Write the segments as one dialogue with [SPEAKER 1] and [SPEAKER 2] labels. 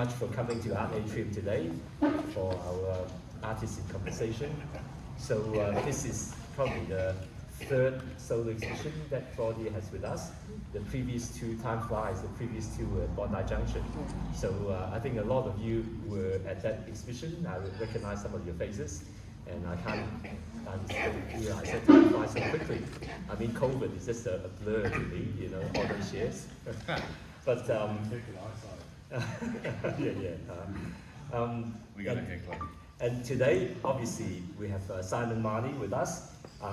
[SPEAKER 1] Much for coming to Art Atrium today for our Artists in Conversation. So this is probably the third solo exhibition that Claudia has with us. The previous two, time flies, the previous two were at Bondi Junction. So I think a lot of you were at that exhibition. I recognize some of your faces, and I can't realize that time flies so quickly. I mean, COVID is just a blur to me, you know, all those years. But
[SPEAKER 2] we got a heckler.
[SPEAKER 1] And today, obviously, we have Simon Marnie with us. So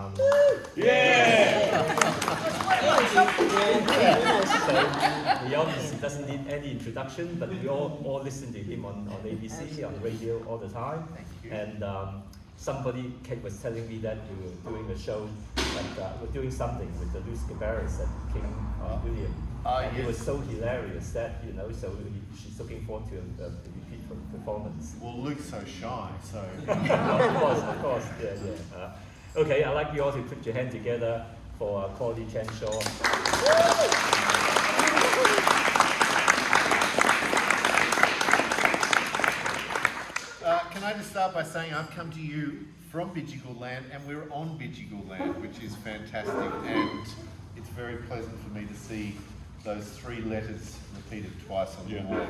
[SPEAKER 1] he obviously doesn't need any introduction, but we all listen to him on ABC, on radio all the time. And Kate was telling me that you were doing a show, we're doing something with the Luz Cabarrus at King William. And it was so hilarious that, you know, so she's looking forward to a repeat performance.
[SPEAKER 2] Well, Luke's so shy, so...
[SPEAKER 1] Of course, yeah. Okay, I'd like you all to put your hand together for Claudia Chenshaw.
[SPEAKER 2] Can I just start by saying I've come to you from Bidjigal land, and we're on Bidjigal land, which is fantastic, and it's very pleasant for me to see those three letters repeated twice on the wall.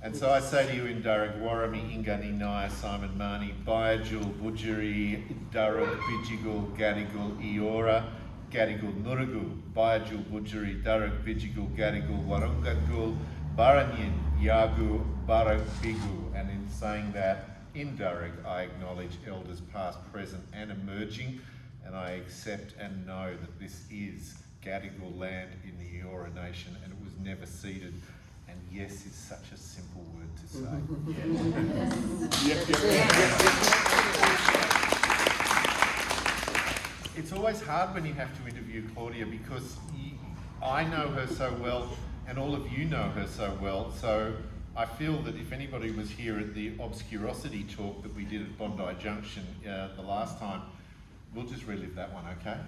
[SPEAKER 2] And so I say to you in Darug, Warami Ingani Naya Simon Marnie, Bayajul Budjeri, Darug Bidjigal Gadigal Eora, Gadigal Nurugu, Bayajul Budjeri, Darug Bidjigal Gadigal Warungagul, Baranyin Yagu Barag Bigu. And in saying that, in Darug, I acknowledge elders past, present and emerging, and I accept and know that this is Gadigal land in the Eora Nation, and it was never ceded. And yes is such a simple word to say. It's always hard when you have to interview Claudia because I know her so well, and all of you know her so well. So I feel that if anybody was here at the Obscurosity talk that we did at Bondi Junction the last time, we'll just relive that one, okay?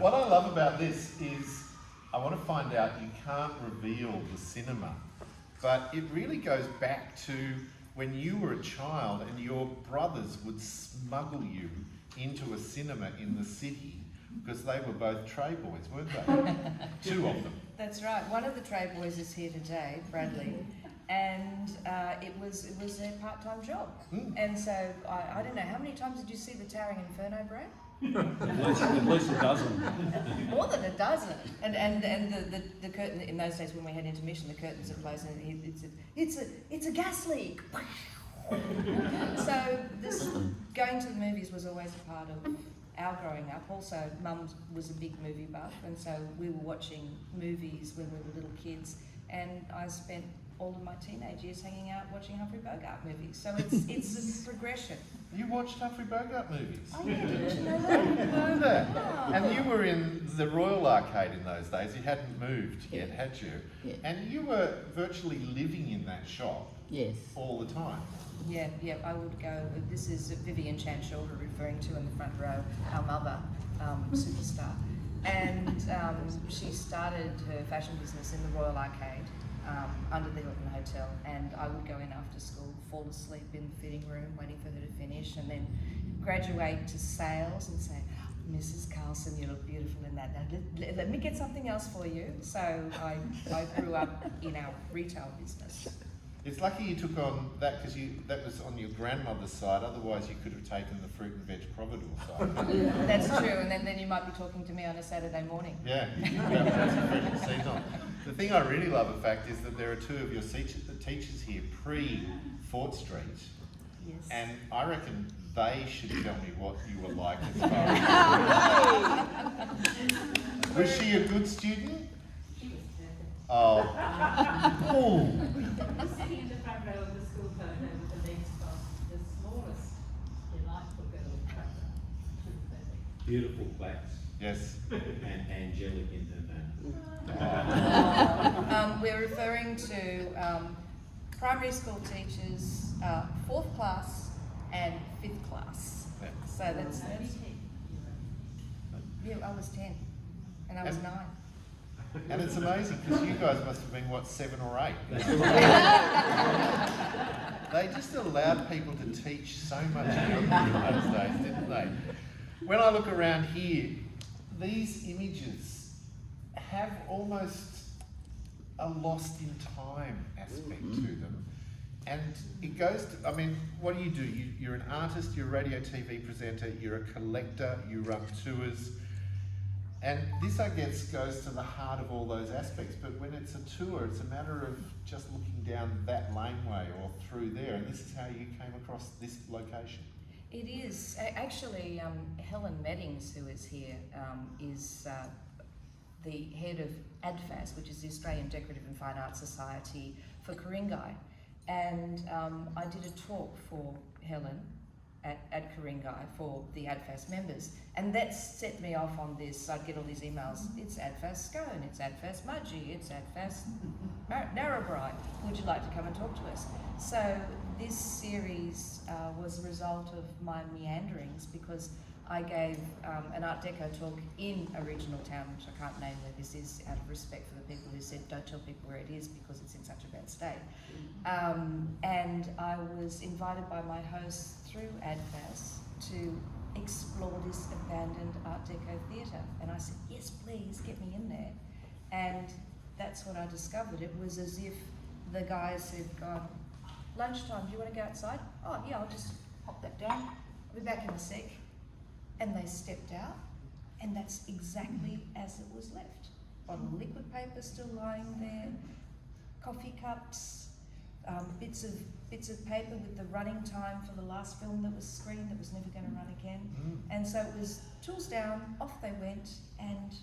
[SPEAKER 2] What I love about this is I want to find out, you can't reveal the cinema, but it really goes back to when you were a child and your brothers would smuggle you into a cinema in the city because they were both tray boys, weren't they? Two of them.
[SPEAKER 3] That's right. One of the tray boys is here today, Bradley, and it was a part-time job. And so I don't know, how many times did you see the Towering Inferno, Brad?
[SPEAKER 4] At least a dozen.
[SPEAKER 3] More than a dozen. And the curtain, in those days when we had intermission, the curtains are closed and it's a gas leak. So this going to the movies was always a part of our growing up. Also, Mum was a big movie buff, and so we were watching movies when we were little kids, and I spent all of my teenage years hanging out watching Humphrey Bogart movies. So it's a progression.
[SPEAKER 2] You watched Humphrey Bogart movies?
[SPEAKER 3] Oh yeah, didn't you know
[SPEAKER 2] I
[SPEAKER 3] that?
[SPEAKER 2] didn't know that.
[SPEAKER 3] Oh.
[SPEAKER 2] And you were in the Royal Arcade in those days. You hadn't moved yet, had you?
[SPEAKER 5] Yeah.
[SPEAKER 2] And you were virtually living in that shop
[SPEAKER 5] Yes.
[SPEAKER 2] all the time.
[SPEAKER 3] Yeah, I would go. This is Vivian Chanshaw we're referring to in the front row, our mother, superstar. And she started her fashion business in the Royal Arcade under the Hilton Hotel. And I would go in after school, fall asleep in the fitting room, waiting for her to finish, and then graduate to sales and say, Mrs. Carlson, you look beautiful in that. Now, let me get something else for you. So I grew up in our retail business.
[SPEAKER 2] It's lucky you took on that because that was on your grandmother's side. Otherwise, you could have taken the fruit and veg providore side.
[SPEAKER 3] That's true, and then you might be talking to me on a Saturday morning.
[SPEAKER 2] Yeah, that's a frequent season. The thing I really love, in fact, is that there are two of your teachers here pre-Fort Street.
[SPEAKER 3] Yes.
[SPEAKER 2] And I reckon they should tell me what you were like as far as... Was she a good student?
[SPEAKER 6] She was perfect.
[SPEAKER 2] Oh. Oh.
[SPEAKER 6] Sitting in the front row of the school photo with the legs crossed, the smallest, delightful girl in the front row. She was perfect.
[SPEAKER 4] Beautiful plaques
[SPEAKER 2] Yes.
[SPEAKER 4] and angelic in her name.
[SPEAKER 3] We're referring to primary school teachers, 4th class and 5th class.
[SPEAKER 2] Yeah.
[SPEAKER 3] So that's
[SPEAKER 6] Only 10.
[SPEAKER 3] yeah, I was 10 and I was 9.
[SPEAKER 2] And it's amazing because you guys must have been, what, 7 or 8? They just allowed people to teach so much in those days, didn't they? When I look around here, these images have almost a lost in time aspect to them. And it goes to, I mean, what do? You're an artist, you're a radio TV presenter, you're a collector, you run tours. And this, I guess, goes to the heart of all those aspects. But when it's a tour, it's a matter of just looking down that laneway or through there. And this is how you came across this location.
[SPEAKER 3] It is. Actually, Helen Meddings, who is here, is the head of ADFAS, which is the Australian Decorative and Fine Arts Society for Ku-ring-gai. And I did a talk for Helen at Ku-ring-gai for the ADFAS members. And that set me off on this. I'd get all these emails. It's ADFAS Scone, it's ADFAS Mudgee, it's ADFAS Narrabri. Would you like to come and talk to us? So this series was a result of my meanderings, because I gave an Art Deco talk in a regional town, which I can't name where this is, out of respect for the people who said don't tell people where it is because it's in such a bad state. And I was invited by my host through ADFAS to explore this abandoned Art Deco theatre. And I said, yes, please, get me in there. And that's what I discovered. It was as if the guys had gone, lunchtime, do you want to go outside? Oh, yeah, I'll just pop that down. I'll be back in a sec. And they stepped out, and that's exactly as it was left. Bottle of liquid paper still lying there, coffee cups, bits of paper with the running time for the last film that was screened that was never going to run again. And so it was tools down, off they went, and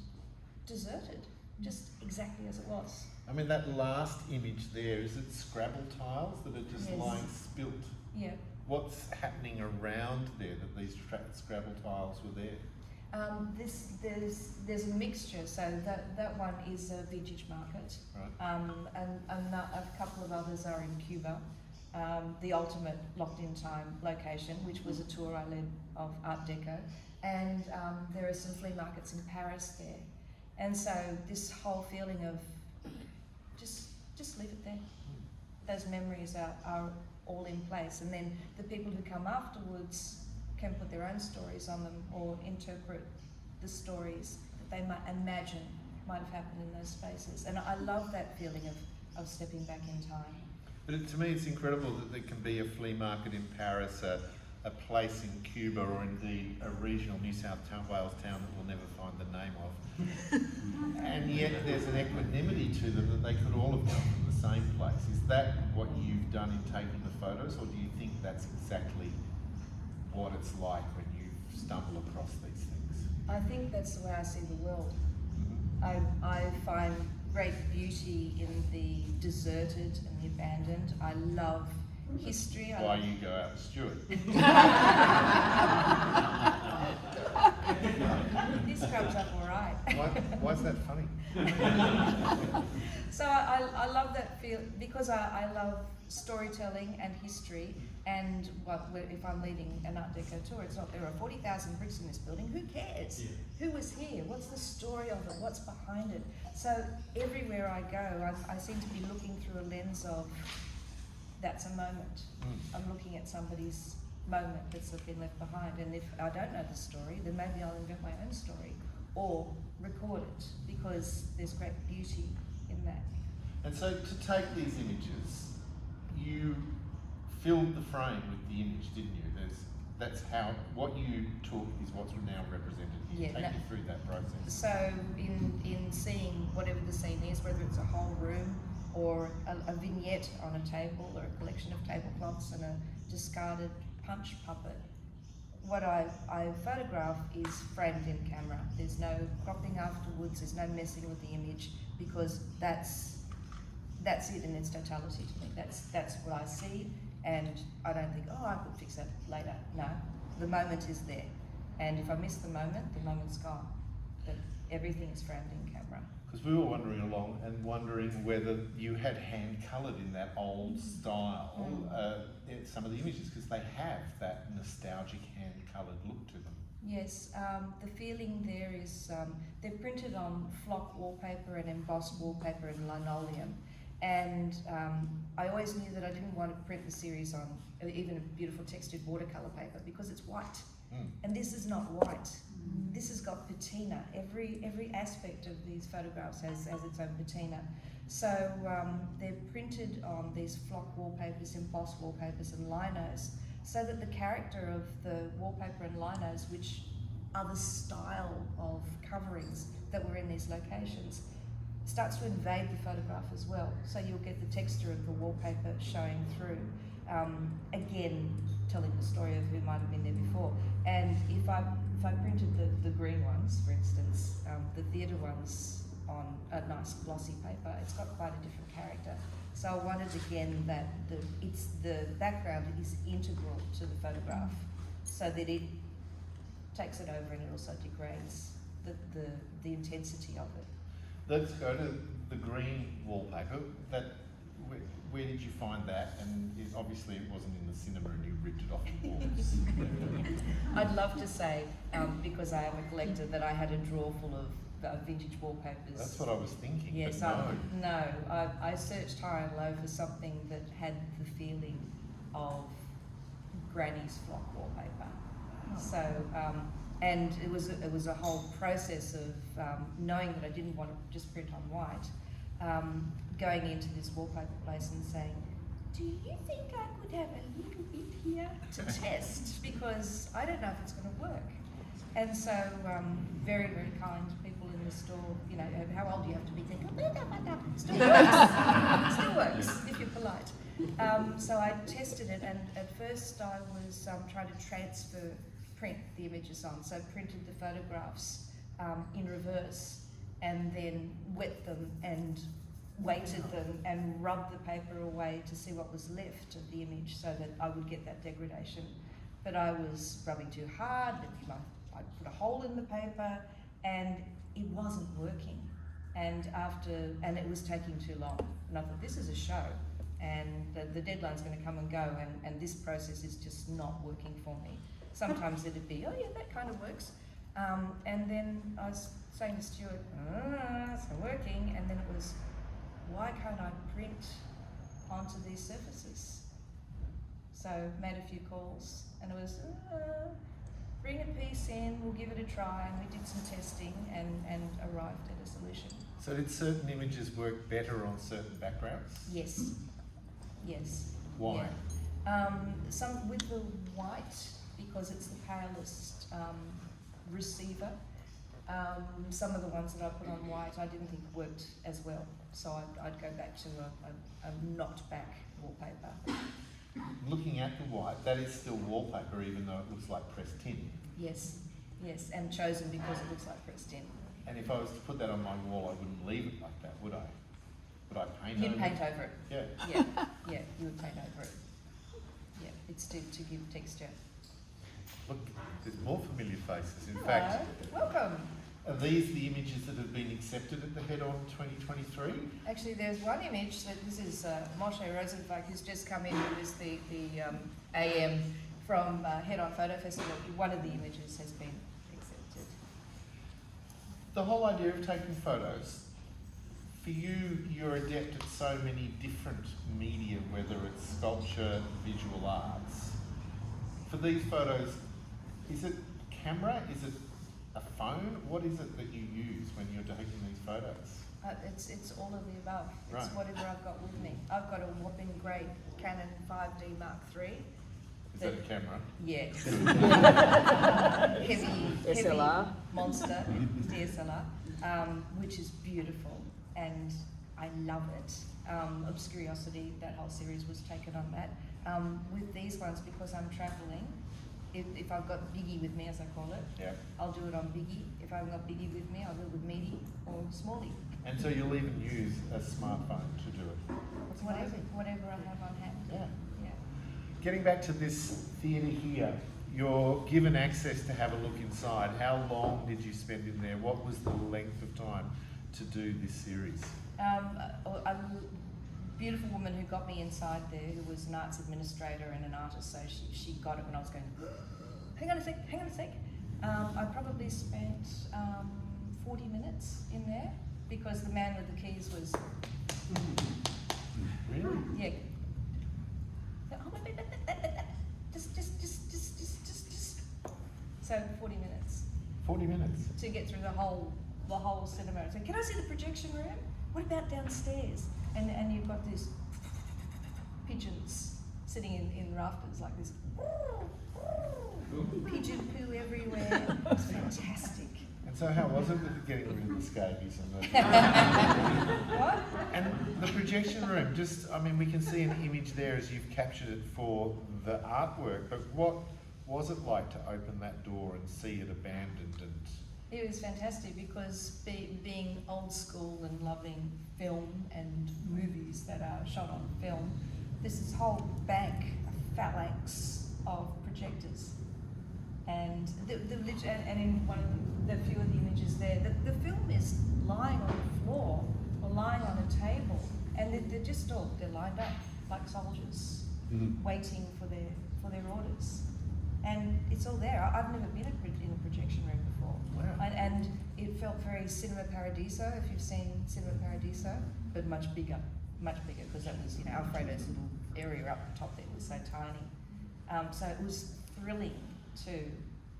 [SPEAKER 3] deserted, just exactly as it was.
[SPEAKER 2] I mean, that last image there, is it Scrabble tiles that are just
[SPEAKER 3] Yes.
[SPEAKER 2] lying spilt?
[SPEAKER 3] Yeah.
[SPEAKER 2] What's happening around there that these Scrabble tiles were there?
[SPEAKER 3] There's a mixture. So that one is a vintage market,
[SPEAKER 2] Right.
[SPEAKER 3] and a couple of others are in Cuba. The ultimate locked-in time location, which was a tour I led of Art Deco, and there are some flea markets in Paris there, and so this whole feeling of just leave it there. Those memories are all in place, and then the people who come afterwards can put their own stories on them or interpret the stories that they might imagine might have happened in those spaces. And I love that feeling of stepping back in time.
[SPEAKER 2] But to me, it's incredible that there can be a flea market in Paris, a place in Cuba, or indeed a regional New South Wales town that we'll never find the name of. And yet there's an equanimity to them that they could all have come from the same place. Is that what you've done in taking the photos, or do you think that's exactly what it's like when you stumble across these things?
[SPEAKER 3] I think that's the way I see the world. I find great beauty in the deserted and the abandoned. I love history.
[SPEAKER 2] Why you go out with Stuart?
[SPEAKER 3] This comes up all right.
[SPEAKER 2] Why's that funny?
[SPEAKER 3] So I love that feel, because I love storytelling and history. And if I'm leading an Art Deco tour, it's not there are 40,000 bricks in this building. Who cares? Yeah. Who was here? What's the story of it? What's behind it? So everywhere I go, I seem to be looking through a lens of that's a moment. I'm looking at somebody's moment that's been left behind. And if I don't know the story, then maybe I'll invent my own story or record it, because there's great beauty in that.
[SPEAKER 2] And so to take these images, you filled the frame with the image, didn't you? That's how what you took is what's now represented here.
[SPEAKER 3] Yeah,
[SPEAKER 2] Take me through that process.
[SPEAKER 3] So in seeing whatever the scene is, whether it's a whole room or a vignette on a table or a collection of tablecloths and a discarded punch puppet, what I photograph is framed in camera. There's no cropping afterwards, there's no messing with the image, because that's it in its totality to me. That's what I see. And I don't think, oh, I could fix that later. No, the moment is there. And if I miss the moment's gone. But everything is framed in camera.
[SPEAKER 2] Because we were wandering along and wondering whether you had hand-coloured in that old style some of the images, because they have that nostalgic hand-coloured look to them.
[SPEAKER 3] Yes, the feeling there is they're printed on flock wallpaper and embossed wallpaper and linoleum. And I always knew that I didn't want to print the series on even a beautiful textured watercolour paper because it's white. And this is not white. This has got patina. Every aspect of these photographs has its own patina. So they're printed on these flock wallpapers, embossed wallpapers and linos, so that the character of the wallpaper and linos, which are the style of coverings that were in these locations, starts to invade the photograph as well. So you'll get the texture of the wallpaper showing through. Again, telling the story of who might have been there before. And if I printed the green ones, for instance, the theatre ones on a nice glossy paper, it's got quite a different character. So I wanted again that the background is integral to the photograph, so that it takes it over and it also degrades the intensity of it.
[SPEAKER 2] Let's go to the green wallpaper. Where did you find that? And obviously it wasn't in the cinema and you ripped it off the walls.
[SPEAKER 3] I'd love to say, because I am a collector, that I had a drawer full of vintage wallpapers.
[SPEAKER 2] That's what I was thinking.
[SPEAKER 3] Yes,
[SPEAKER 2] but no.
[SPEAKER 3] I searched high and low for something that had the feeling of Granny's flock wallpaper. So, and it was a whole process of knowing that I didn't want to just print on white, going into this wallpaper place and saying, do you think I could have a little bit here to test? Because I don't know if it's going to work. And so, very, very kind people in the store, you know, how old do you have to be? Think, still works. Still works, if you're polite. So I tested it, and at first I was trying to print the images on. So printed the photographs in reverse, and then wet them and weighted them and rubbed the paper away to see what was left of the image so that I would get that degradation. But I was rubbing too hard, I put a hole in the paper, and it wasn't working. And it was taking too long. And I thought, this is a show, and the deadline's going to come and go, and this process is just not working for me. Sometimes it'd be, oh yeah, that kind of works. And then I was saying to Stuart, it's not working. And then it was, why can't I print onto these surfaces? So made a few calls, and it was, bring a piece in, we'll give it a try, and we did some testing and arrived at a solution.
[SPEAKER 2] So did certain images work better on certain backgrounds?
[SPEAKER 3] Yes. Yes.
[SPEAKER 2] Why?
[SPEAKER 3] Yeah. Some with the white, because it's the palest receiver. Some of the ones that I put on white I didn't think worked as well, so I'd go back to a knocked back wallpaper.
[SPEAKER 2] Looking at the white, that is still wallpaper even though it looks like pressed tin.
[SPEAKER 3] Yes, yes, and chosen because it looks like pressed in.
[SPEAKER 2] And if I was to put that on my wall, I wouldn't leave it like that, would I? Would I paint
[SPEAKER 3] You'd
[SPEAKER 2] over
[SPEAKER 3] paint
[SPEAKER 2] it?
[SPEAKER 3] over it.
[SPEAKER 2] Yeah.
[SPEAKER 3] Yeah, you would paint over it. Yeah, it's to give texture.
[SPEAKER 2] Look, there's more familiar faces. In
[SPEAKER 3] Hello,
[SPEAKER 2] fact,
[SPEAKER 3] welcome.
[SPEAKER 2] are these the images that have been accepted at the Head-On 2023?
[SPEAKER 3] Actually, there's one image that this is Moshe Rosenbach, who's just come in, who is the AM from Head-On Photo Festival. One of the images has been accepted.
[SPEAKER 2] The whole idea of taking photos, for you, you're adept at so many different media, whether it's sculpture, visual arts. For these photos, is it camera? Is it a phone? What is it that you use when you're taking these photos?
[SPEAKER 3] It's all of the above. It's
[SPEAKER 2] Right.
[SPEAKER 3] whatever I've got with me. I've got a whopping great Canon 5D Mark III.
[SPEAKER 2] Is that a camera?
[SPEAKER 3] Yeah. heavy
[SPEAKER 5] SLR.
[SPEAKER 3] monster DSLR, which is beautiful, and I love it. Obscuriosity, that whole series was taken on that. With these ones, because I'm travelling, if I've got Biggie with me, as I call it,
[SPEAKER 2] Yeah.
[SPEAKER 3] I'll do it on Biggie. If I haven't got Biggie with me, I'll do it with Meaty or Smallie.
[SPEAKER 2] And so you'll even use a smartphone to do it. That's amazing.
[SPEAKER 3] Whatever I have on hand.
[SPEAKER 2] Yeah.
[SPEAKER 3] Yeah.
[SPEAKER 2] Getting back to this theatre here, you're given access to have a look inside. How long did you spend in there? What was the length of time to do this series?
[SPEAKER 3] A beautiful woman who got me inside there, who was an arts administrator and an artist, so she got it when I was going, hang on a sec. I probably spent 40 minutes in there because the man with the keys was,
[SPEAKER 2] Really?
[SPEAKER 3] yeah. Oh, wait, just. So 40 minutes
[SPEAKER 2] 40 minutes.
[SPEAKER 3] to get through the whole cinema. So can I see the projection room? What about downstairs? And you've got these pigeons sitting in rafters like this. Pigeon poo everywhere. It's fantastic.
[SPEAKER 2] And so how was it with getting rid of the scabies and the...
[SPEAKER 3] What?
[SPEAKER 2] And the projection room, just, I mean, we can see an image there as you've captured it for the artwork, but what was it like to open that door and see it abandoned and...
[SPEAKER 3] It was fantastic because being old school and loving film and movies that are shot on film, there's this whole bank, a phalanx of projectors. And and in one of the few of the images there, the film is lying on the floor or lying on a table, and they're just all they're lined up like soldiers, waiting for their orders, and it's all there. I've never been in a projection room before,
[SPEAKER 2] Wow.
[SPEAKER 3] and it felt very Cinema Paradiso. If you've seen Cinema Paradiso, but much bigger because that was Alfredo's little area up the top there was so tiny. So it was thrilling to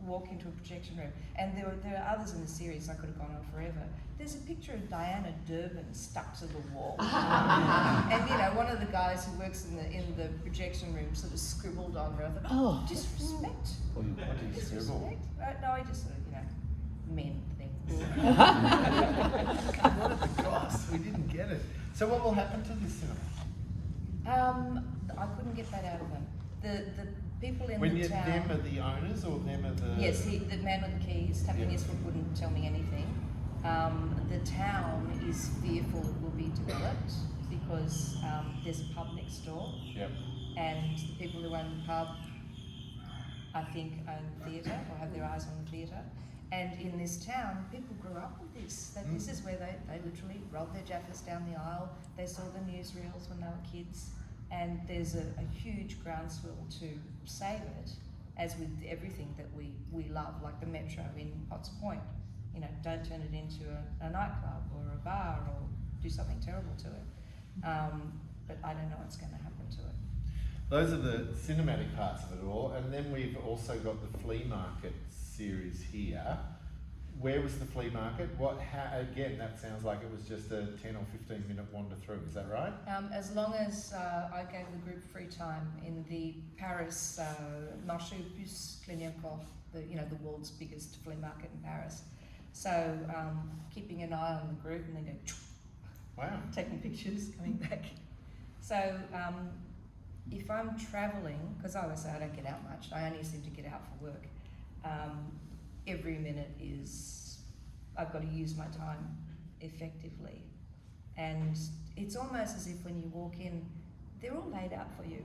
[SPEAKER 3] walk into a projection room, and there are others in the series. I could have gone on forever. There's a picture of Diana Durbin stuck to the wall, and one of the guys who works in the projection room sort of scribbled on her. I thought, oh, disrespect.
[SPEAKER 2] What did you scribble?
[SPEAKER 3] No, I just sort of men things.
[SPEAKER 2] What are the costs? We didn't get it. So what will happen to this cinema?
[SPEAKER 3] I couldn't get that out of them. The people in
[SPEAKER 2] When
[SPEAKER 3] the
[SPEAKER 2] you,
[SPEAKER 3] town.
[SPEAKER 2] them are the owners or them are the...
[SPEAKER 3] Yes, the man with the keys tapping
[SPEAKER 2] Yeah.
[SPEAKER 3] his foot wouldn't tell me anything. The town is fearful it will be developed because there's a pub next door,
[SPEAKER 2] Yep.
[SPEAKER 3] and the people who own the pub, I think, own the theatre or have their eyes on the theatre. And in this town, people grew up with this. That this is where they literally rolled their jaffas down the aisle. They saw the newsreels when they were kids. And there's a huge groundswell to save it, as with everything that we love, like the Metro in Potts Point. Don't turn it into a nightclub or a bar or do something terrible to it. But I don't know what's going to happen to it.
[SPEAKER 2] Those are the cinematic parts of it all. And then we've also got the flea market series here. Where was the flea market? Again, that sounds like it was just a 10 or 15 minute wander through, is that right?
[SPEAKER 3] As long as I gave the group free time in the Paris Marché aux Puces Clignancourt, the world's biggest flea market in Paris. So keeping an eye on the group and then go,
[SPEAKER 2] Wow.
[SPEAKER 3] taking pictures, coming back. So if I'm travelling, because I always say I don't get out much, I only seem to get out for work. Every minute I've got to use my time effectively. And it's almost as if when you walk in, they're all laid out for you.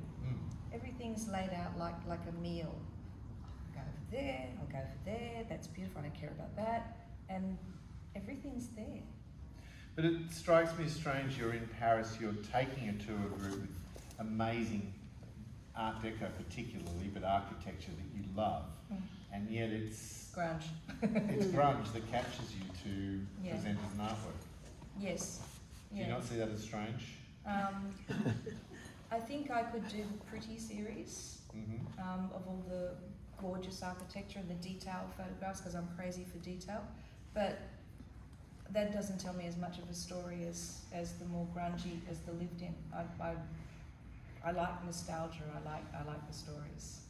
[SPEAKER 3] Everything's laid out like a meal. I'll go over there, I'll go over there, that's beautiful, I don't care about that. And everything's there.
[SPEAKER 2] But it strikes me as strange you're in Paris, you're taking a tour group with amazing Art Deco particularly, but architecture that you love. And yet it's
[SPEAKER 3] Grunge.
[SPEAKER 2] it's grunge that captures you to
[SPEAKER 3] Yeah.
[SPEAKER 2] present as an artwork.
[SPEAKER 3] Yes.
[SPEAKER 2] Do you not see that as strange?
[SPEAKER 3] I think I could do the pretty series of all the gorgeous architecture and the detailed photographs because I'm crazy for detail, but that doesn't tell me as much of a story as the more grungy, as the lived in. I like nostalgia. I like the stories.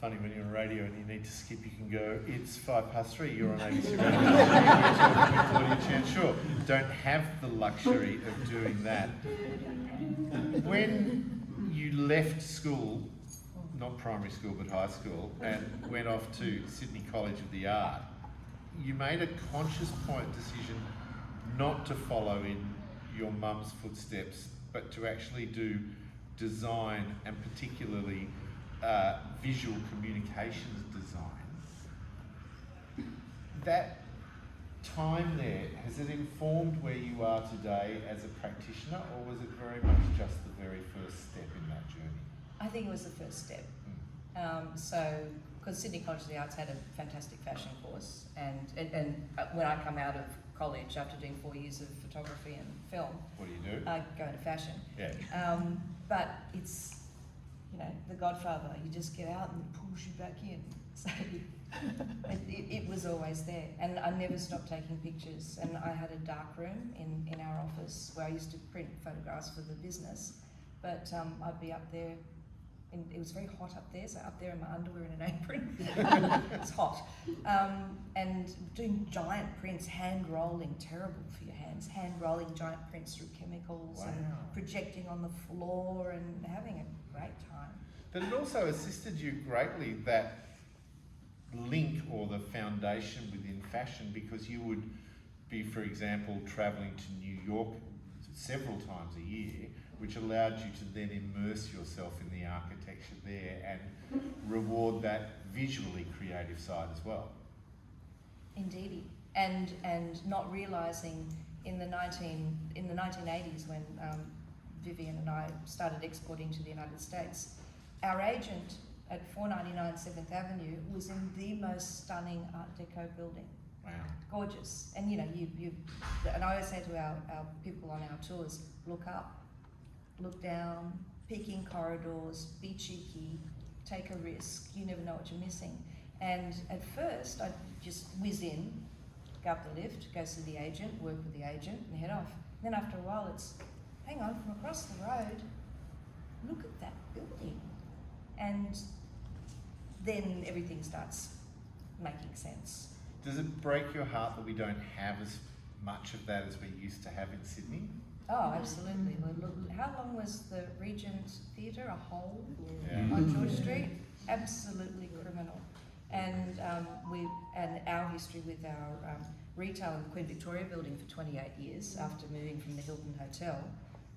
[SPEAKER 2] Funny when you're on radio and you need to skip, you can go, it's 3:05, you're on ABC Radio. You're talking with Claudia Chan. Sure, don't have the luxury of doing that. When you left school, not primary school but high school, and went off to Sydney College of the Art, you made a conscious decision not to follow in your mum's footsteps, but to actually do design and particularly visual communications design. That time there, has it informed where you are today as a practitioner, or was it very much just the very first step in that journey?
[SPEAKER 3] I think it was the first step. So because Sydney College of the Arts had a fantastic fashion course, and when I come out of college after doing 4 years of photography and film,
[SPEAKER 2] What do you do?
[SPEAKER 3] I go into fashion.
[SPEAKER 2] Yeah.
[SPEAKER 3] But it's, you know, The Godfather. You just get out and it pulls you back in. So it was always there, and I never stopped taking pictures. And I had a dark room in our office where I used to print photographs for the business. But I'd be up there. And it was very hot up there, so up there in my underwear and an apron. It's hot. And doing giant prints, hand rolling, terrible for your hands, hand rolling giant prints through chemicals and
[SPEAKER 2] Wow.
[SPEAKER 3] projecting on the floor and having a great time.
[SPEAKER 2] But it also assisted you greatly, that link or the foundation within fashion, because you would be, for example, travelling to New York several times a year, which allowed you to then immerse yourself in the architecture there and reward that visually creative side as well.
[SPEAKER 3] Indeedy. And not realising in the 1980s when Vivian and I started exporting to the United States, our agent at 499 7th Avenue was in the most stunning Art Deco building.
[SPEAKER 2] Wow.
[SPEAKER 3] Gorgeous. And you know, and I always say to our people on our tours, look up, look down, peeking corridors, be cheeky, take a risk, you never know what you're missing. And at first, I'd just whiz in, go up the lift, go see the agent, work with the agent, and head off. Then after a while, it's, hang on, from across the road, look at that building. And then everything starts making sense.
[SPEAKER 2] Does it break your heart that we don't have as much of that as we used to have in Sydney?
[SPEAKER 3] Oh, absolutely. Look, how long was the Regent Theatre? A hole
[SPEAKER 2] Yeah.
[SPEAKER 3] on George Street? Absolutely criminal. And our history with our retail in the Queen Victoria building for 28 years after moving from the Hilton Hotel.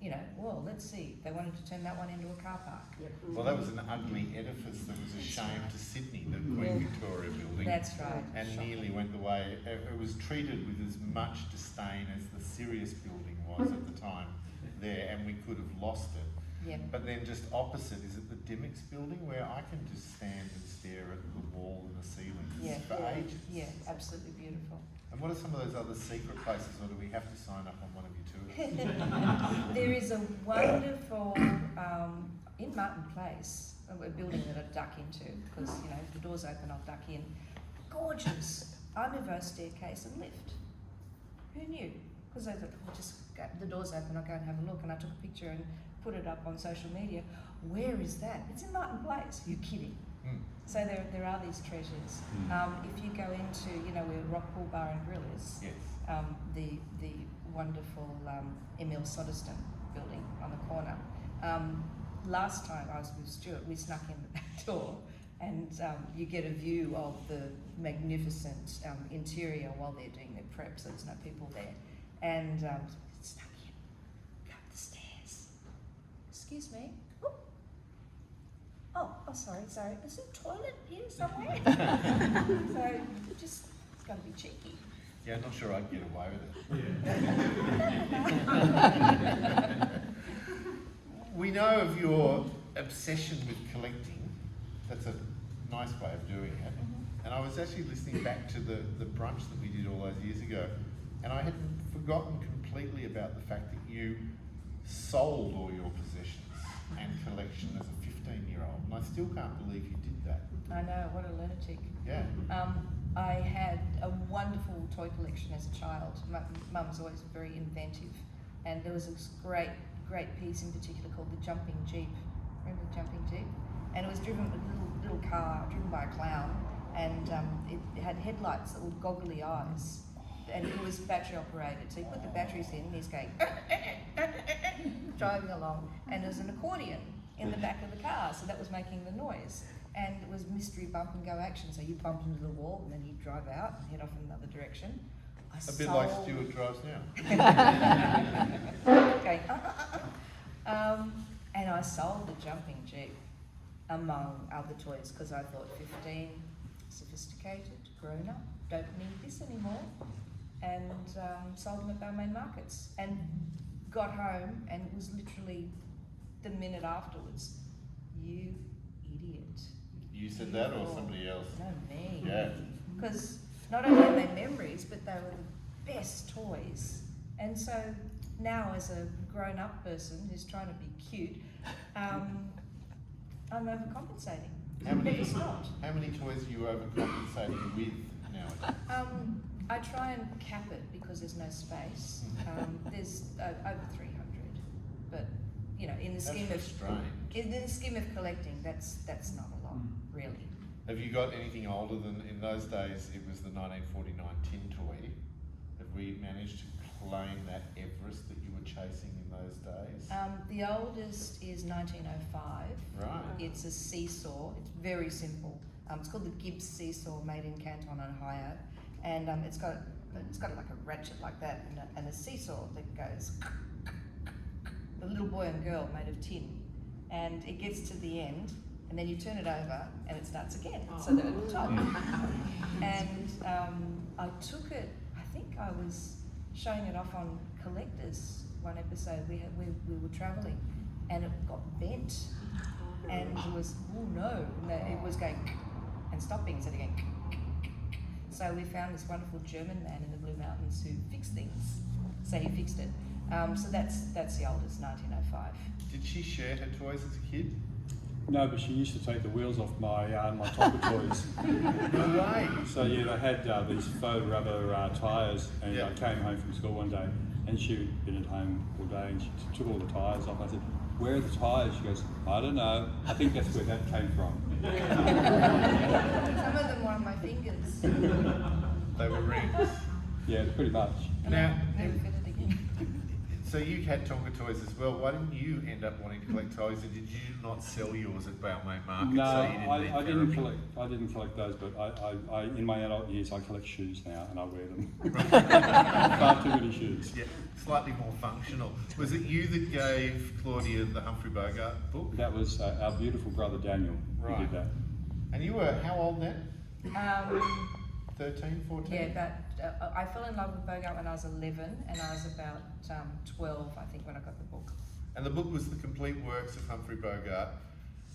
[SPEAKER 3] You know, well, let's see. They wanted to turn that one into a car park.
[SPEAKER 2] Well, that was an ugly edifice that was a shame to Sydney, the Queen Victoria building.
[SPEAKER 3] That's right.
[SPEAKER 2] And
[SPEAKER 3] Shocking.
[SPEAKER 2] nearly went the way. It was treated with as much disdain as the Sirius building was at the time there, and we could have lost it.
[SPEAKER 3] Yeah.
[SPEAKER 2] But then just opposite is it the Dimmicks building, where I can just stand and stare at the wall and the ceiling
[SPEAKER 3] Yeah.
[SPEAKER 2] for ages.
[SPEAKER 3] Yeah, absolutely beautiful.
[SPEAKER 2] And what are some of those other secret places, or do we have to sign up on one of your tours?
[SPEAKER 3] There is a wonderful, in Martin Place, a building that I duck into, because, you know, if the door's open, I'll duck in. Gorgeous Art Nouveau staircase and lift. Who knew? Because I thought, well, just go, the door's open, I'll go and have a look. And I took a picture and put it up on social media. Where is that? It's in Martin Place. You're kidding.
[SPEAKER 2] Mm.
[SPEAKER 3] So there are these treasures. If you go into, you know, where Rockpool Bar and Grill is,
[SPEAKER 2] Yes.
[SPEAKER 3] the wonderful Emile Soderstone building on the corner. Last time I was with Stuart, we snuck in the back door, and you get a view of the magnificent interior while they're doing their prep, so there's no people there. And snuck in, go up the stairs. Excuse me. Ooh. Oh, sorry. Is there a toilet here somewhere? So just got to be cheeky.
[SPEAKER 2] Yeah, I'm not sure I'd get away with it. We know of your obsession with collecting. That's a nice way of doing it. And I was actually listening back to the brunch that we did all those years ago, and I had forgotten completely about the fact that you sold all your possessions and collection as a 15-year-old, and I still can't believe you did that.
[SPEAKER 3] I know, what a lunatic.
[SPEAKER 2] Yeah.
[SPEAKER 3] I had a wonderful toy collection as a child. Mum was always very inventive, and there was this great piece in particular called the Jumping Jeep. Remember the Jumping Jeep? And it was driven with a little car driven by a clown, and it had headlights that were goggly eyes, and it was battery operated. So you put the batteries in, and he's going driving along, and there's an accordion in the back of the car, so that was making the noise. And it was mystery bump and go action, so you bump into the wall and then he'd drive out and head off in another direction.
[SPEAKER 2] A bit like Stuart drives now.
[SPEAKER 3] Okay. And I sold the Jumping Jeep among other toys because I thought 15, sophisticated, grown up, don't need this anymore, and sold them at Balmain Markets, and got home, and it was literally the minute afterwards, you idiot.
[SPEAKER 2] You said that or somebody else?
[SPEAKER 3] No, me.
[SPEAKER 2] Yeah.
[SPEAKER 3] Because not only are they memories, but they were the best toys. And so now, as a grown-up person who's trying to be cute, I'm overcompensating. Never stopped.
[SPEAKER 2] How many toys are you overcompensating with nowadays?
[SPEAKER 3] I try and cap it because there's no space. There's over 300, but you know, in the scheme
[SPEAKER 2] That's
[SPEAKER 3] of
[SPEAKER 2] strange.
[SPEAKER 3] in the scheme of collecting, that's not a lot, really.
[SPEAKER 2] Have you got anything older than, in those days, it was the 1949 tin toy? Have we managed to claim that Everest that you were chasing in those days?
[SPEAKER 3] The oldest is 1905.
[SPEAKER 2] Right.
[SPEAKER 3] It's a seesaw. It's very simple. It's called the Gibbs seesaw, made in Canton, Ohio, and it's got like a ratchet like that and a seesaw that goes. A little boy and girl made of tin, and it gets to the end, and then you turn it over, and it starts again. So they're at the top. And I took it. I think I was showing it off on Collectors one episode. We were travelling, and it got bent, and it was it was going and stopping, so again. So we found this wonderful German man in the Blue Mountains who fixed things. So he fixed it. So that's the oldest, 1905.
[SPEAKER 2] Did she share her toys as a kid?
[SPEAKER 4] No, but she used to take the wheels off my Tonka toys.
[SPEAKER 2] No way.
[SPEAKER 4] So yeah, they had these faux rubber tyres, and
[SPEAKER 2] Yeah.
[SPEAKER 4] I came home from school one day, and she'd been at home all day, and she took all the tyres off. I said, "Where are the tyres?" She goes, "I don't know. I think that's where that came from."
[SPEAKER 3] Some of them were on my fingers.
[SPEAKER 2] They were rings.
[SPEAKER 4] Yeah, pretty much.
[SPEAKER 2] Now,
[SPEAKER 3] Never fitted again.
[SPEAKER 2] so you had Tonka toys as well. Why didn't you end up wanting to collect toys, and did you not sell yours at Balmain Market?
[SPEAKER 4] No,
[SPEAKER 2] so you didn't need
[SPEAKER 4] I didn't
[SPEAKER 2] therapy?
[SPEAKER 4] collect. I didn't collect those, but I in my adult years I collect shoes now, and I wear them. Far too many shoes.
[SPEAKER 2] Yeah, slightly more functional. Was it you that gave Claudia the Humphrey Bogart book?
[SPEAKER 4] That was our beautiful brother Daniel who
[SPEAKER 2] Right.
[SPEAKER 4] did that.
[SPEAKER 2] And you were how old then? 13, 14?
[SPEAKER 3] Yeah, but I fell in love with Bogart when I was 11, and I was about 12, I think, when I got the book.
[SPEAKER 2] And the book was the complete works of Humphrey Bogart.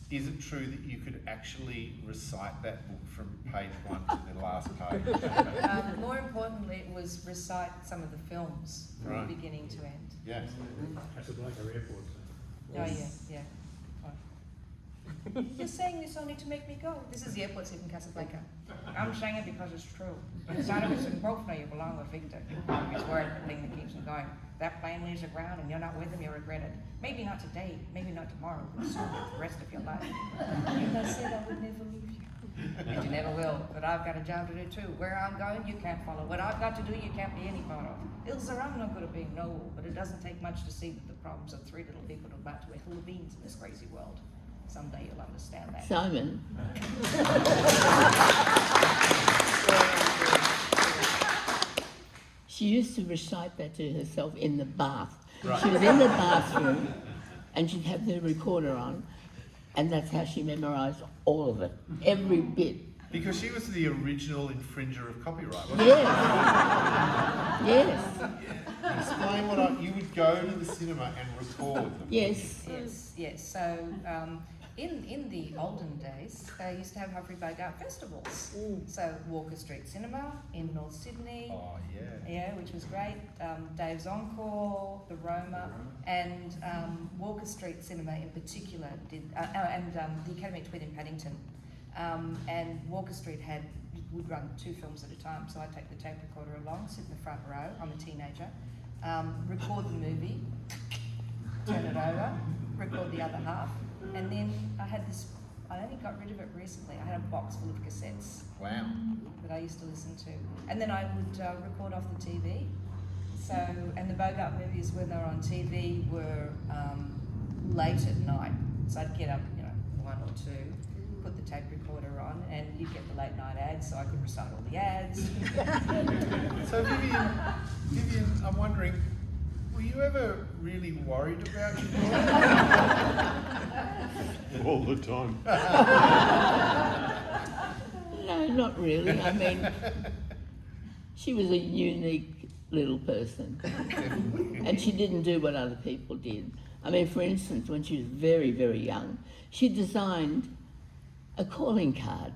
[SPEAKER 2] Is it true that you could actually recite that book from page 1 to the last page?
[SPEAKER 3] More importantly, it was recite some of the films from
[SPEAKER 2] Right.
[SPEAKER 3] beginning to end.
[SPEAKER 2] Yes.
[SPEAKER 6] Casablanca Airport.
[SPEAKER 3] Oh yeah. You're saying this only to make me go. This is the airport safe in Casablanca. I'm saying it because it's true. Cyrus and both know you belong with Victor. It's word the thing that keeps him going. That plane leaves the ground and you're not with him, you'll regret it. Maybe not today, maybe not tomorrow, but soon for the rest of your life. And I said I would never leave you. And you never will, but I've got a job to do too. Where I'm going, you can't follow. What I've got to do, you can't be any part of. Ilse, I'm not good at being noble, but it doesn't take much to see that the problems of three little people are about to wear little beans in this crazy world. Someday you'll understand that.
[SPEAKER 5] Simon, she used to recite that to herself in the bath.
[SPEAKER 2] Right.
[SPEAKER 5] She was in the bathroom and she'd have the recorder on, and that's how she memorised all of it, every bit.
[SPEAKER 2] Because she was the original infringer of copyright, wasn't
[SPEAKER 5] Yes. Yes.
[SPEAKER 2] she? Explain what you would go to the cinema and record them.
[SPEAKER 5] Yes.
[SPEAKER 3] Yes. So in the olden days, they used to have Humphrey Bogart festivals. So Walker Street Cinema in North Sydney.
[SPEAKER 2] Oh, yeah.
[SPEAKER 3] Yeah, which was great. Dave's Encore, the Roma, and Walker Street Cinema in particular did, and the Academy Tweed in Paddington. And Walker Street would run 2 films at a time, so I'd take the tape recorder along, sit in the front row, I'm a teenager, record the movie, turn it over, record the other half, and then I only got rid of it recently, I had a box full of cassettes
[SPEAKER 2] Wow.
[SPEAKER 3] that I used to listen to. And then I would record off the TV. So, and the Bogart movies when they were on TV were late at night. So I'd get up, 1 or 2, put the tape recorder on, and you'd get the late night ads, so I could recite all the ads.
[SPEAKER 2] So Vivian, I'm wondering, were you ever really worried about your daughter?
[SPEAKER 7] All the time.
[SPEAKER 5] No, not really. I mean, she was a unique little person. And she didn't do what other people did. I mean, for instance, when she was very, very young, she designed a calling card,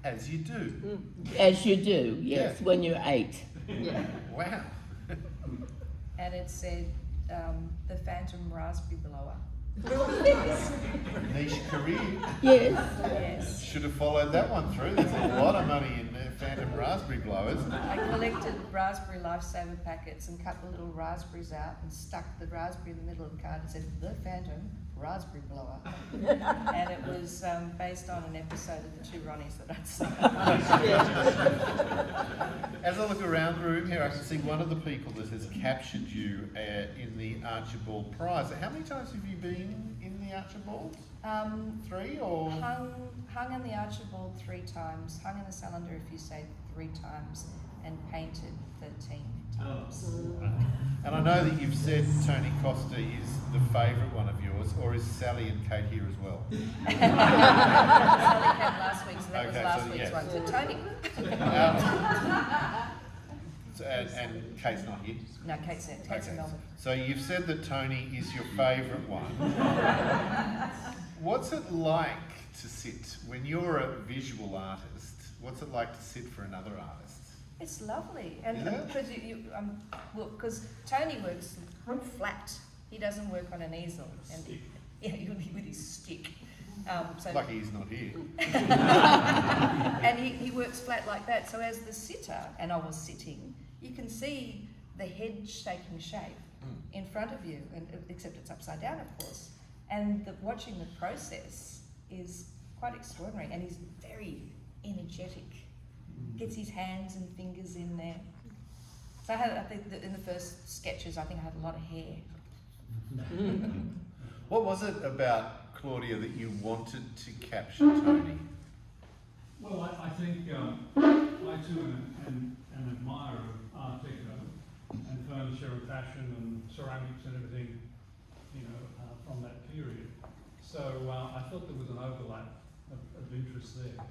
[SPEAKER 2] As you do.
[SPEAKER 5] as you do, yes,
[SPEAKER 2] Yeah.
[SPEAKER 5] when you're 8.
[SPEAKER 2] Wow.
[SPEAKER 3] And it said, the Phantom Raspberry Blower.
[SPEAKER 2] Niche career.
[SPEAKER 5] Yes.
[SPEAKER 3] Yes.
[SPEAKER 2] Should have followed that one through. There's a lot of money in Phantom raspberry blowers.
[SPEAKER 3] I collected raspberry lifesaver packets and cut the little raspberries out and stuck the raspberry in the middle of the card and said, the Phantom Raspberry Blower. And it was based on an episode of the Two Ronnies that I'd seen.
[SPEAKER 2] As I look around the room here, I can see one of the people that has captured you in the Archibald Prize. How many times have you been in the Archibald? 3 or?
[SPEAKER 3] Hung in the Archibald 3 times, hung in the Salander, if you say 3 times, and painted 13 times.
[SPEAKER 2] And I know that you've said Tony Costa is the favourite one of yours, or is Sally and Kate here as well?
[SPEAKER 3] Sally came last week, so that was
[SPEAKER 2] Okay,
[SPEAKER 3] last
[SPEAKER 2] so
[SPEAKER 3] week's
[SPEAKER 2] yes.
[SPEAKER 3] one. So Tony.
[SPEAKER 2] And Kate's not here.
[SPEAKER 3] No, Kate's in
[SPEAKER 2] Okay.
[SPEAKER 3] Melbourne.
[SPEAKER 2] So you've said that Tony is your favourite one. What's it like to sit, when you're a visual artist, what's it like to sit for another artist?
[SPEAKER 3] It's lovely, and
[SPEAKER 2] Is it?
[SPEAKER 3] because well, because Tony works flat. He doesn't work on an easel, and yeah, with his stick. So
[SPEAKER 2] Lucky he's not here.
[SPEAKER 3] and he works flat like that. So as the sitter, and I was sitting, you can see the head taking shape in front of you, and except it's upside down, of course. And watching the process is quite extraordinary, and he's very energetic. Gets his hands and fingers in there. So I think that in the first sketches, I think I had a lot of hair.
[SPEAKER 2] What was it about Claudia that you wanted to capture Tony?
[SPEAKER 4] Well, I think I too am an admirer of Art Deco and furniture and fashion and ceramics and everything, from that period. So I thought there was an overlap of interest there.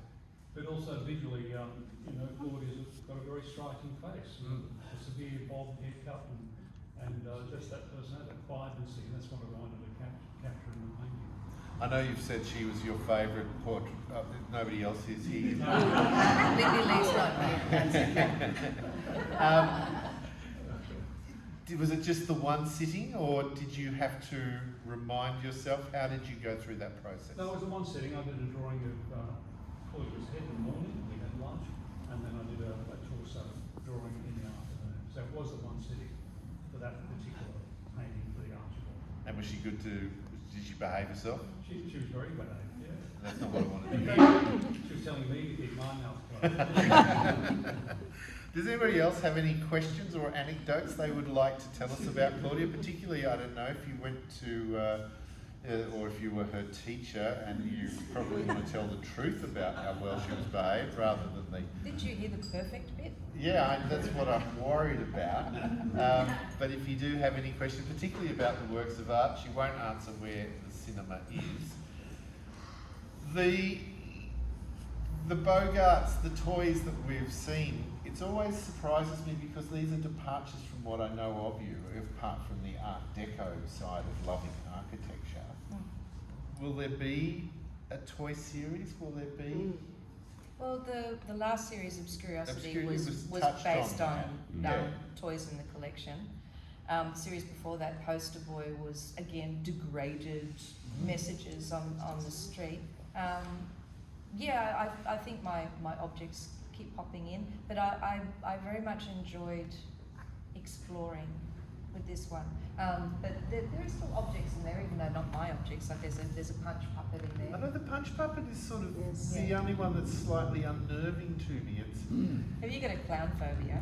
[SPEAKER 4] But also visually, Claudia's got a very striking face, a severe bald haircut, and just that personality, that vibrancy, and that's what I wanted to capture in the painting.
[SPEAKER 2] I know you've said she was your favourite portrait. Nobody else is here.
[SPEAKER 3] Lindy Lee's like
[SPEAKER 2] Was it just the one sitting, or did you have to remind yourself? How did you go through that process?
[SPEAKER 4] No, it was in one sitting. I did a drawing of Claudia's head in the morning, we had lunch, and then I did a torso drawing in the afternoon. So it was the one sitting for that particular painting for the Archibald.
[SPEAKER 2] And was she good to? Did she behave herself?
[SPEAKER 4] She was very behaved, yeah.
[SPEAKER 2] That's not what I wanted to
[SPEAKER 4] In
[SPEAKER 2] hear.
[SPEAKER 4] fact, she was telling me to keep my mouth closed.
[SPEAKER 2] Does anybody else have any questions or anecdotes they would like to tell us about Claudia? Particularly, I don't know if you went to, or if you were her teacher, and you probably want to tell the truth about how well she was behaved, rather than the.
[SPEAKER 3] Did you hear the perfect bit?
[SPEAKER 2] Yeah, that's what I'm worried about. But if you do have any questions, particularly about the works of art, she won't answer where the cinema is. The Bogarts, the toys that we've seen, it always surprises me because these are departures from what I know of you, apart from the Art Deco side of loving architecture. Will there be a toy series? Will there be?
[SPEAKER 3] Well, the last series, Obscuriosity,
[SPEAKER 2] Obscurity
[SPEAKER 3] was
[SPEAKER 2] was touched
[SPEAKER 3] based
[SPEAKER 2] on
[SPEAKER 3] on
[SPEAKER 2] that. Yeah.
[SPEAKER 3] toys in the collection. Series before that, Poster Boy, was again degraded messages on the street. Yeah, I think my objects keep popping in, but I very much enjoyed exploring with this one. But there are still objects in there, even though not my objects. Like there's a punch puppet in
[SPEAKER 2] I
[SPEAKER 3] there.
[SPEAKER 2] know the punch puppet is sort of the
[SPEAKER 3] Yeah.
[SPEAKER 2] only one that's slightly unnerving to me. It's
[SPEAKER 3] Have you got a clown phobia?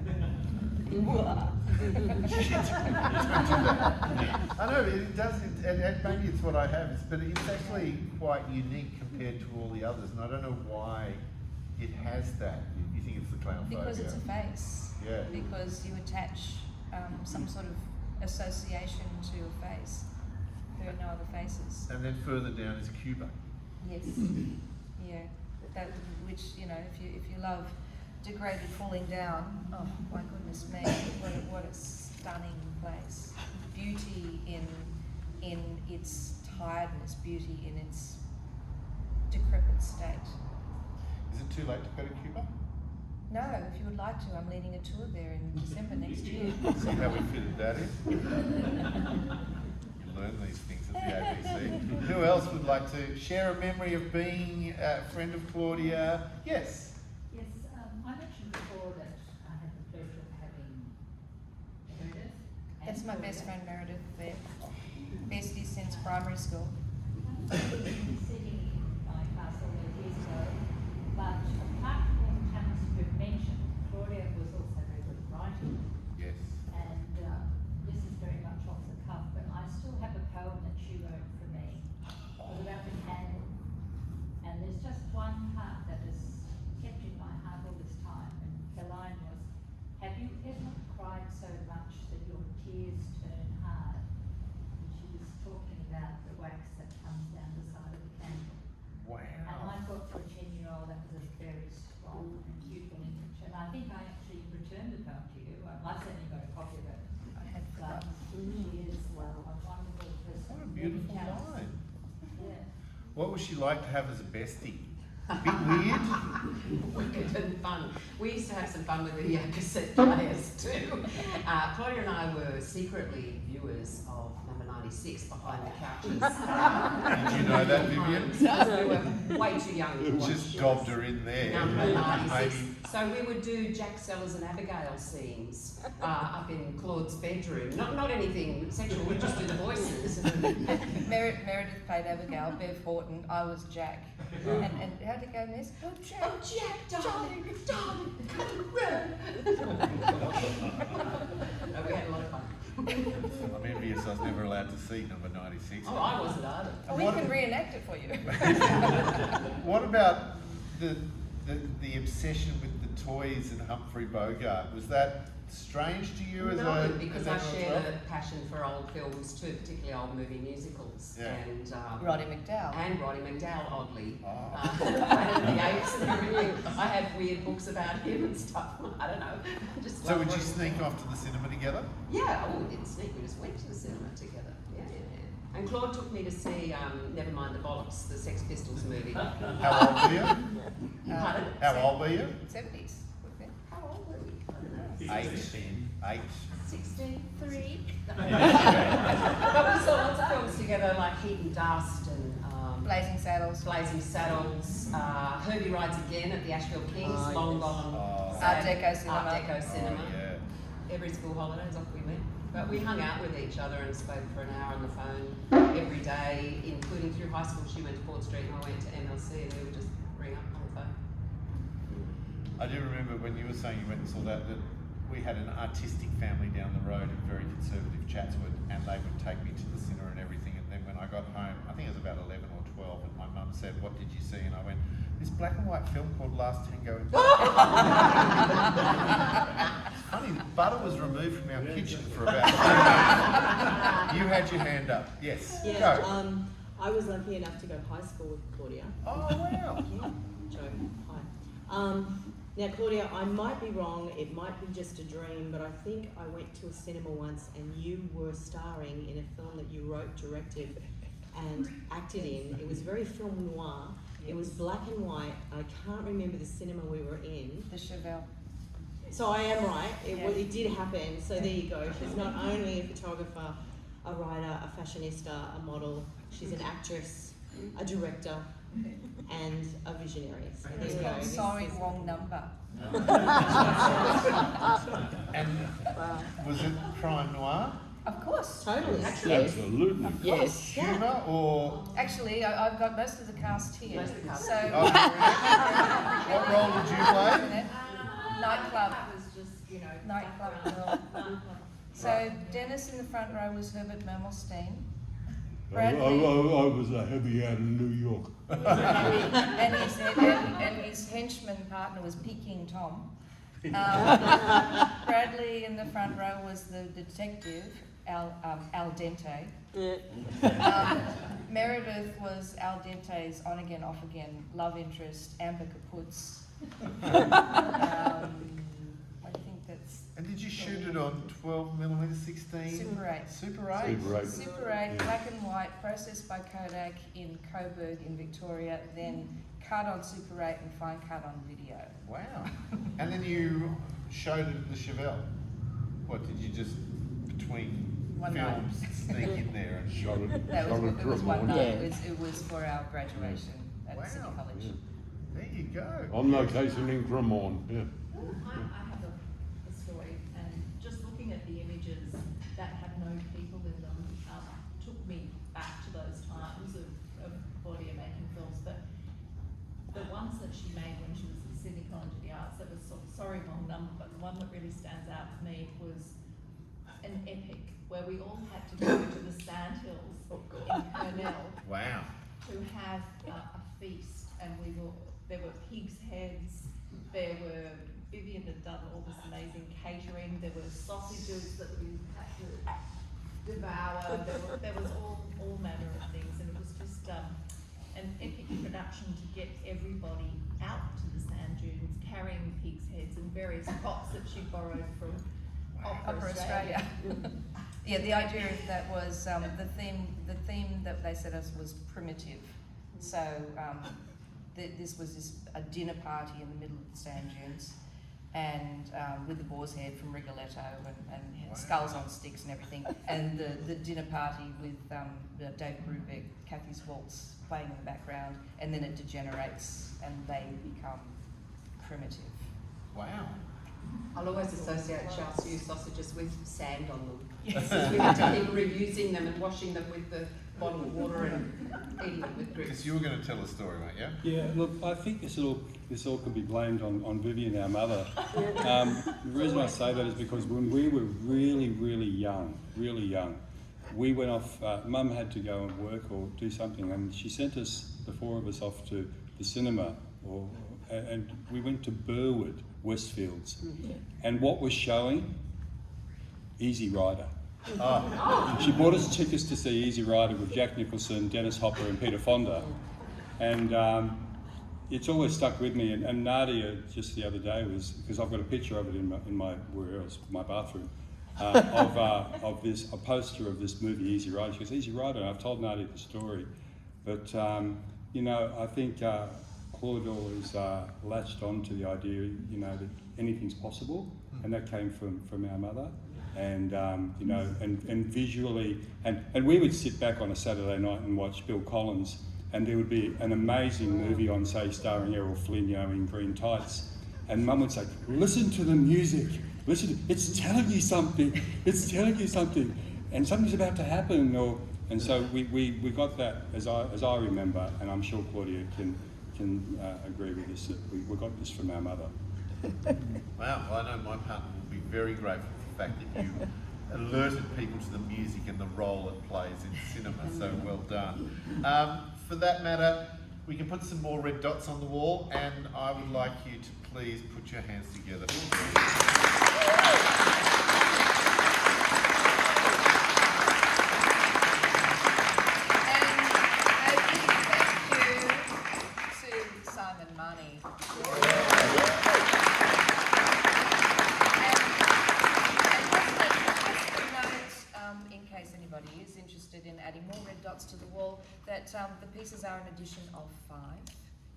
[SPEAKER 2] I know it does, and maybe it's what I have, but it's actually quite unique compared to all the others, and I don't know why it has that. You think it's the clown phobia?
[SPEAKER 3] Because it's a face.
[SPEAKER 2] Yeah.
[SPEAKER 3] Because you attach some sort of association to your face. There are no other faces.
[SPEAKER 2] And then further down is Cuba.
[SPEAKER 3] Yes. Yeah. That, which, if you love degraded falling down, oh my goodness me, what a stunning place. Beauty in its tiredness, beauty in its decrepit state.
[SPEAKER 2] Is it too late to go to Cuba?
[SPEAKER 3] No, if you would like to, I'm leading a tour there in December next year.
[SPEAKER 2] See how we fitted that in? You learn these things at the ABC. Who else would like to share a memory of being a friend of Claudia? Yes.
[SPEAKER 6] Yes, I mentioned before that I had the pleasure of having Meredith. and
[SPEAKER 3] That's my best
[SPEAKER 6] Claudia.
[SPEAKER 3] friend Meredith there. Bestie since primary school.
[SPEAKER 6] Sitting in my class all those years ago, but apart from talents you've mentioned, Claudia was also very good at writing,
[SPEAKER 2] Yes.
[SPEAKER 6] and this is very much off the cuff, but I still have a poem that she wrote for me. It was about the candle, and there's just one part that has kept in my heart all this time, and the line was, "Have you ever cried so much that your tears turn hard?" And she was talking about the wax that comes down the side of the candle. And
[SPEAKER 2] Wow.
[SPEAKER 6] I thought for a 10-year-old that was a very strong and beautiful image. And I think I actually returned the poem to you. I sent you got a copy of it.
[SPEAKER 3] I had
[SPEAKER 6] But
[SPEAKER 3] forgotten.
[SPEAKER 6] she is a wonderful person.
[SPEAKER 2] What a
[SPEAKER 6] very
[SPEAKER 2] beautiful
[SPEAKER 6] talented.
[SPEAKER 2] line.
[SPEAKER 6] Yeah.
[SPEAKER 2] What was she like to have as a bestie? A bit weird?
[SPEAKER 8] Wicked and fun. We used to have some fun with the cassette players too. Claudia and I were secretly viewers of number 96 behind the couches.
[SPEAKER 2] Did you know that, Vivian?
[SPEAKER 8] We were way too young to watch
[SPEAKER 2] Just
[SPEAKER 8] this.
[SPEAKER 2] dobbed her in there.
[SPEAKER 8] Number 96.
[SPEAKER 2] Maybe.
[SPEAKER 8] So we would do Jack Sellers and Abigail scenes up in Claude's bedroom. Not anything sexual, we'd just do the voices.
[SPEAKER 3] Meredith played Abigail, Bev Horton, I was Jack. And how'd it go, Miss? Oh, Jack.
[SPEAKER 8] Oh, Jack, darling, come no, we had a lot of fun.
[SPEAKER 2] I'm envious I was never allowed to see number 96.
[SPEAKER 8] Oh, I wasn't either.
[SPEAKER 3] Oh, we
[SPEAKER 2] What-
[SPEAKER 3] can reenact it for you.
[SPEAKER 2] What about the obsession with the toys and Humphrey Bogart? Was that strange to you as
[SPEAKER 8] No,
[SPEAKER 2] a
[SPEAKER 8] because
[SPEAKER 2] as
[SPEAKER 8] I
[SPEAKER 2] anyone
[SPEAKER 8] share
[SPEAKER 2] else?
[SPEAKER 8] a passion for old films too, particularly old movie musicals.
[SPEAKER 2] Yeah.
[SPEAKER 8] And
[SPEAKER 3] Roddy McDowell.
[SPEAKER 8] And Roddy McDowell, oddly.
[SPEAKER 2] Oh.
[SPEAKER 8] Planet of the Apes and everything. I have weird books about him and stuff. I don't know. Just
[SPEAKER 2] So
[SPEAKER 8] love
[SPEAKER 2] would you
[SPEAKER 8] Roddy
[SPEAKER 2] sneak
[SPEAKER 8] McDowell.
[SPEAKER 2] off to the cinema together?
[SPEAKER 8] Yeah, oh, we didn't sneak. We just went to the cinema together. Yeah, yeah, yeah. And Claude took me to see Nevermind the Bollocks, the Sex Pistols movie.
[SPEAKER 2] How old were you?
[SPEAKER 8] Pardon?
[SPEAKER 2] How old were you?
[SPEAKER 3] 70s.
[SPEAKER 8] How old were we? I don't know.
[SPEAKER 2] 8.
[SPEAKER 8] 63. But we saw lots of films together, like Heat and Dust and
[SPEAKER 3] Blazing Saddles.
[SPEAKER 8] Blazing Saddles. Herbie Rides Again at the Ashfield Kings,
[SPEAKER 5] Oh,
[SPEAKER 8] long
[SPEAKER 5] yes.
[SPEAKER 8] gone.
[SPEAKER 2] Oh.
[SPEAKER 3] Art Deco cinema.
[SPEAKER 8] Art Deco cinema.
[SPEAKER 2] Oh, yeah.
[SPEAKER 8] Every school holidays off we went. But we hung out with each other and spoke for an hour on the phone every day, including through high school. She went to Port Street and I went to MLC, and we would just ring up on the phone.
[SPEAKER 2] I do remember when you were saying you went and saw that we had an artistic family down the road in very conservative Chatswood, and they would take me to the cinema and everything. And then when I got home, I think it was about 11 or 12, and my mum said, "What did you see?" And I went, "This black and white film called Last Tango in Paris." It's funny, butter was removed from our kitchen for about 3 days. You had your hand up. Yes.
[SPEAKER 9] Yeah,
[SPEAKER 2] Go.
[SPEAKER 9] I was lucky enough to go to high school with Claudia.
[SPEAKER 2] Oh, wow.
[SPEAKER 9] Yeah, Joe, hi. Now, Claudia, I might be wrong, it might be just a dream, but I think I went to a cinema once and you were starring in a film that you wrote, directed, and acted in. It was very film noir. It was black and white. I can't remember the cinema we were in.
[SPEAKER 3] The Chevelle.
[SPEAKER 9] So I am right.
[SPEAKER 3] Yeah.
[SPEAKER 9] It did happen. So there you go. She's not only a photographer, a writer, a fashionista, a model. She's an actress, a director, and a visionary. So there you go.
[SPEAKER 3] I'm
[SPEAKER 9] This
[SPEAKER 3] sorry,
[SPEAKER 9] is-
[SPEAKER 3] wrong number.
[SPEAKER 2] And was it crime noir?
[SPEAKER 3] Of course.
[SPEAKER 9] Totally.
[SPEAKER 5] Yes.
[SPEAKER 7] Absolutely.
[SPEAKER 5] Yes.
[SPEAKER 2] Humour or...
[SPEAKER 3] Actually, I've got most of the cast here.
[SPEAKER 8] Most of the cast.
[SPEAKER 3] So,
[SPEAKER 2] Oh, what role did you play?
[SPEAKER 3] Nightclub.
[SPEAKER 6] That was just, you know,
[SPEAKER 3] Nightclub
[SPEAKER 6] background.
[SPEAKER 3] girl. So Dennis in the front row was Herbert Mermelstein.
[SPEAKER 7] I
[SPEAKER 3] Bradley
[SPEAKER 7] was a heavy out in New York.
[SPEAKER 3] and his henchman partner was Peking Tom. Bradley in the front row was the detective, Al Dente. Meredith was Al Dente's on again, off again love interest, Amber Kaputz. I think that's.
[SPEAKER 2] And did you shoot it on 12mm 16?
[SPEAKER 3] Super 8.
[SPEAKER 2] Super 8?
[SPEAKER 7] Super 8.
[SPEAKER 3] Super 8,
[SPEAKER 7] Yeah.
[SPEAKER 3] black and white, processed by Kodak in Coburg in Victoria, then cut on Super 8 and fine cut on video.
[SPEAKER 2] Wow. And then you showed it at the Chevelle. What, did you just, between
[SPEAKER 3] One night.
[SPEAKER 2] films, sneak in there and
[SPEAKER 7] Shot it,
[SPEAKER 3] That
[SPEAKER 7] shot
[SPEAKER 3] was,
[SPEAKER 7] it
[SPEAKER 3] it was one
[SPEAKER 7] from
[SPEAKER 3] night.
[SPEAKER 5] Yeah.
[SPEAKER 3] It was for our graduation at City
[SPEAKER 2] Wow.
[SPEAKER 3] College.
[SPEAKER 2] there you go.
[SPEAKER 7] On location in Cremorne, yeah.
[SPEAKER 10] I have a story, and just looking at the images that have no people in them took me back to those times of Claudia making films. But the ones that she made when she was at Sydney College of the Arts, that was sorry, wrong number, but the one that really stands out to me was an epic where we all had to go to the sandhills in Purnell
[SPEAKER 2] Wow.
[SPEAKER 10] to have a feast, and there were pigs' heads, Vivian had done all this amazing catering, there were sausages that we had to devour, there was all manner of things, and it was just an epic production to get everybody out to the sand dunes, carrying pigs' heads and various props that she borrowed from
[SPEAKER 3] Opera Australia. Yeah, the idea of that was the theme that they said us was primitive. So this was a dinner party in the middle of the sand dunes, and with the boar's head from Rigoletto and
[SPEAKER 2] Wow.
[SPEAKER 3] skulls on sticks and everything, and the dinner party with David Brubeck, Kathy's Waltz playing in the background, and then it degenerates and they become primitive.
[SPEAKER 2] Wow.
[SPEAKER 8] I'll always associate char siu sausages with sand on them.
[SPEAKER 3] Yes.
[SPEAKER 8] We had to keep reusing them and washing them with the bottled water and eating them with grits.
[SPEAKER 2] Because you were going to tell a story, weren't you?
[SPEAKER 11] Yeah, look, I think this all can be blamed on Vivian, our mother. The reason I say that is because when we were really young, we went off, Mum had to go and work or do something, and she sent us, the four of us, off to the cinema, and we went to Burwood, Westfields. And what was showing? Easy Rider.
[SPEAKER 2] Oh,
[SPEAKER 11] She bought us tickets to see Easy Rider with Jack Nicholson, Dennis Hopper and Peter Fonda. And it's always stuck with me. And Nadia, just the other day, was, because I've got a picture of it in my where else, my bathroom, of this, a poster of this movie, Easy Rider. She goes, Easy Rider, and I've told Nadia the story. But, you know, I think Claude always latched on to the idea, you know, that anything's possible, and that came from our mother. And you know, and visually, and we would sit back on a Saturday night and watch Bill Collins, and there would be an amazing movie on, say, starring Errol Flynn, you know, in green tights, and Mum would say, "Listen to the music, it's telling you something, and something's about to happen." And so we got that, as I remember, and I'm sure Claudia can agree with this, that we got this from our mother.
[SPEAKER 2] wow. Well, I know my partner will be very grateful for the fact that you alerted people to the music and the role it plays in cinema, so well done. For that matter, we can put some more red dots on the wall, and I would like you to please put your hands together.
[SPEAKER 3] Simon Money. In case anybody is interested in adding more red dots to the wall, that the pieces are an addition of 5.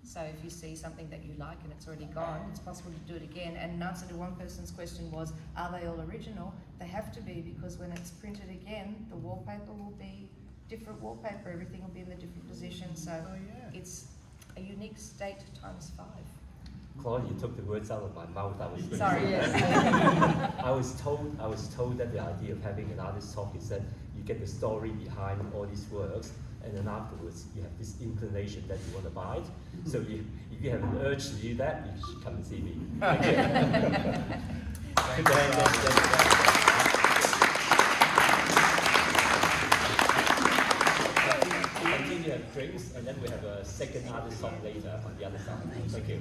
[SPEAKER 3] So if you see something that you like and it's already gone, it's possible to do it again. And an answer to one person's question was, are they all original? They have to be, because when it's printed again, the wallpaper will be different wallpaper, everything will be in the different position. So it's a unique state times 5.
[SPEAKER 1] Claude, you took the words out of my mouth. I was going to
[SPEAKER 3] Sorry,
[SPEAKER 1] say
[SPEAKER 3] yes.
[SPEAKER 1] that. I was told that the idea of having an artist talk is that you get the story behind all these works, and then afterwards you have this inclination that you want to buy it. So if you have an urge to do that, you should come and see me. Thank you. Continue to have drinks, and then we have a second artist talk later on the other side. Thank you.